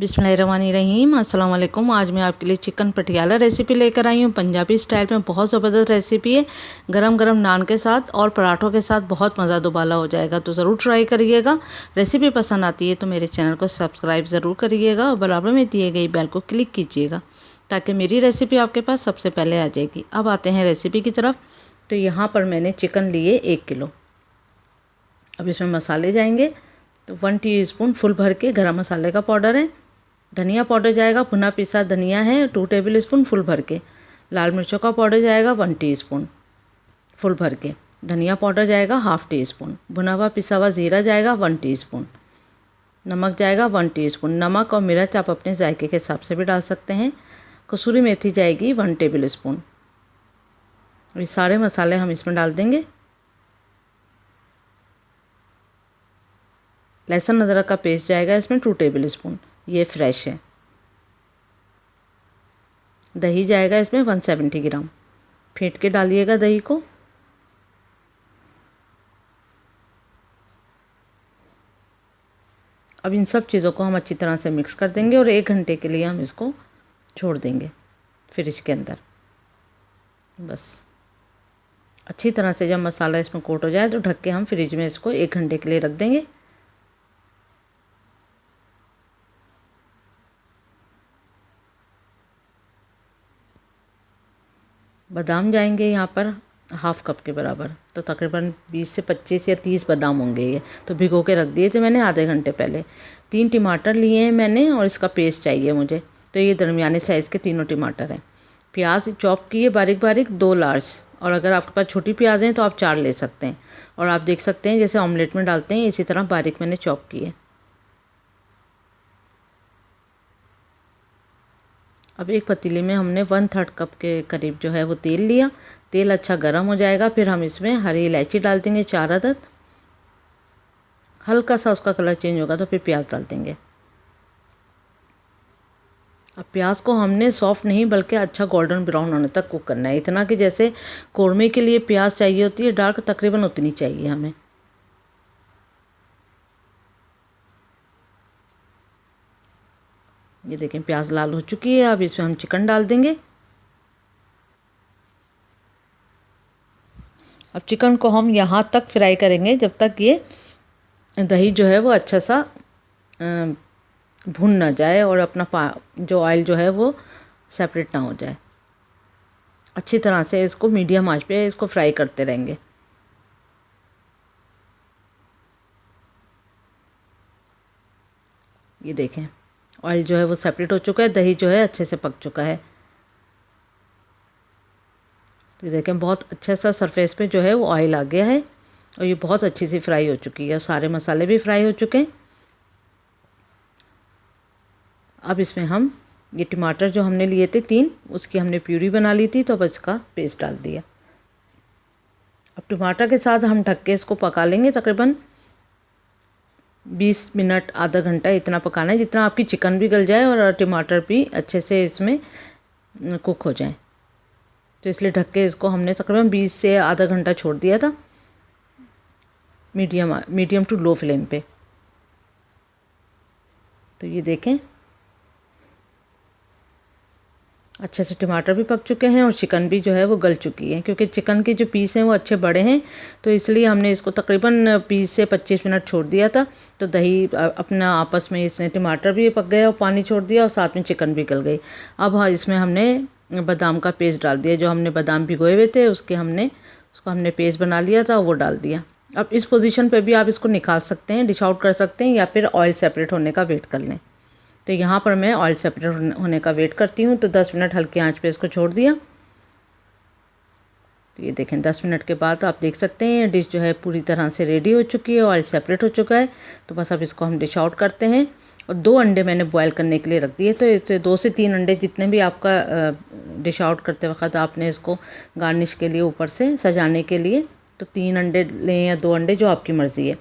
बिस्मिल्लाहिर्रहमानिर्रहीम। अस्सलाम वालेकुम। आज मैं आपके लिए चिकन पटियाला रेसिपी लेकर आई हूँ। पंजाबी स्टाइल में बहुत ज़बरदस्त रेसिपी है। गरम गरम नान के साथ और पराठों के साथ बहुत मज़ा दुबाला हो जाएगा, तो ज़रूर ट्राई करिएगा। रेसिपी पसंद आती है तो मेरे चैनल को सब्सक्राइब ज़रूर करिएगा और बराबर में दिए गई बेल को क्लिक कीजिएगा ताकि मेरी रेसिपी आपके पास सबसे पहले आ जाएगी। अब आते हैं रेसिपी की तरफ। तो यहाँ पर मैंने चिकन लिए 1 किलो। अब इसमें मसाले जाएंगे। तो 1 टीस्पून फुल भर के गरम मसाले का पाउडर है। धनिया पाउडर जाएगा, भुना पिसा धनिया है 2 टेबलस्पून फुल भर के। लाल मिर्चों का पाउडर जाएगा 1 टीस्पून फुल भर के। धनिया पाउडर जाएगा 1/2 टीस्पून। भुना हुआ पिसा हुआ ज़ीरा जाएगा 1 टीस्पून। नमक जाएगा 1 टीस्पून। नमक और मिर्च आप अपने जायके के हिसाब से भी डाल सकते हैं। कसूरी मेथी जाएगी 1 टेबलस्पून। ये सारे मसाले हम इसमें डाल देंगे। लहसुन अदरक का पेस्ट जाएगा इसमें 2 टेबलस्पून, ये फ्रेश है। दही जाएगा इसमें 170 ग्राम। फेंट के डालिएगा दही को। अब इन सब चीज़ों को हम अच्छी तरह से मिक्स कर देंगे और 1 घंटे के लिए हम इसको छोड़ देंगे फ्रिज के अंदर। बस अच्छी तरह से जब मसाला इसमें कोट हो जाए तो ढक के हम फ्रिज में इसको 1 घंटे के लिए रख देंगे। बादाम जाएंगे यहाँ पर 1/2 कप के बराबर, तो तकरीबन 20 से 25 या 30 बादाम होंगे ये। तो भिगो के रख दिए थे मैंने आधे घंटे पहले। 3 टमाटर लिए हैं मैंने और इसका पेस्ट चाहिए मुझे। तो ये दरमियाने साइज़ के तीनों टमाटर हैं। प्याज चॉप किए बारीक बारीक 2 लार्ज, और अगर आपके पास छोटी प्याज हैं तो आप 4 ले सकते हैं। और आप देख सकते हैं जैसे ऑमलेट में डालते हैं इसी तरह बारीक मैंने चॉप किए। अब एक पतीले में हमने 1/3 कप के करीब जो है वो तेल लिया। तेल अच्छा गर्म हो जाएगा, फिर हम इसमें हरी इलायची डाल देंगे 4 अदद। हल्का सा उसका कलर चेंज होगा तो फिर प्याज डाल देंगे। अब प्याज को हमने सॉफ्ट नहीं बल्कि अच्छा गोल्डन ब्राउन होने तक कुक करना है। इतना कि जैसे कौरमे के लिए प्याज चाहिए होती है डार्क, तकरीबन उतनी चाहिए हमें। ये देखें प्याज लाल हो चुकी है। अब इसमें हम चिकन डाल देंगे। अब चिकन को हम यहाँ तक फ्राई करेंगे जब तक ये दही जो है वो अच्छा सा भुन ना जाए और अपना जो ऑयल जो है वो सेपरेट ना हो जाए। अच्छी तरह से इसको मीडियम आंच पे इसको फ्राई करते रहेंगे। ये देखें ऑयल जो है वो सेपरेट हो चुका है, दही जो है अच्छे से पक चुका है। तो ये देखें बहुत अच्छा सा सरफेस पे जो है वो ऑयल आ गया है और ये बहुत अच्छी सी फ्राई हो चुकी है। सारे मसाले भी फ्राई हो चुके हैं। अब इसमें हम ये टमाटर जो हमने लिए थे 3, उसकी हमने प्यूरी बना ली थी, तो अब इसका पेस्ट डाल दिया। अब टमाटर के साथ हम ढक के इसको पका लेंगे। तकरीबन 20 मिनट आधा घंटा इतना पकाना है जितना आपकी चिकन भी गल जाए और टमाटर भी अच्छे से इसमें कुक हो जाए। तो इसलिए ढक के इसको हमने तकरीबन 20 से आधा घंटा छोड़ दिया था मीडियम टू लो फ्लेम पे। तो ये देखें अच्छे से टमाटर भी पक चुके हैं और चिकन भी जो है वो गल चुकी है। क्योंकि चिकन के जो पीस हैं वो अच्छे बड़े हैं तो इसलिए हमने इसको तकरीबन 20 से 25 मिनट छोड़ दिया था। तो दही अपना आपस में इसने टमाटर भी पक गया और पानी छोड़ दिया और साथ में चिकन भी गल गई। अब इसमें हमने बादाम का पेस्ट डाल दिया। जो हमने बादाम भिगोए हुए थे उसको हमने पेस्ट बना लिया था, वो डाल दिया। अब इस पोजीशन पे भी आप इसको निकाल सकते हैं, डिश आउट कर सकते हैं या फिर ऑयल सेपरेट होने का वेट कर लें। तो यहाँ पर मैं ऑयल सेपरेट होने का वेट करती हूँ। तो 10 मिनट हल्की आंच पे इसको छोड़ दिया। तो ये देखें 10 मिनट के बाद आप देख सकते हैं डिश जो है पूरी तरह से रेडी हो चुकी है, ऑयल सेपरेट हो चुका है। तो बस अब इसको हम डिश आउट करते हैं। और 2 अंडे मैंने बॉयल करने के लिए रख दिए। तो इससे 2 से 3 अंडे जितने भी आपका डिश आउट करते वक्त आपने इसको गार्निश के लिए ऊपर से सजाने के लिए तो 3 अंडे लें या 2 अंडे, जो आपकी मर्ज़ी है।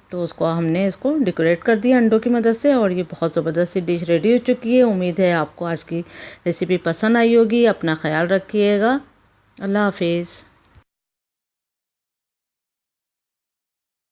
तो उसको हमने इसको डेकोरेट कर दिया अंडों की मदद से और ये बहुत ज़बरदस्त सी डिश रेडी हो चुकी है। उम्मीद है आपको आज की रेसिपी पसंद आई होगी। अपना ख्याल रखिएगा। अल्लाह हाफिज़।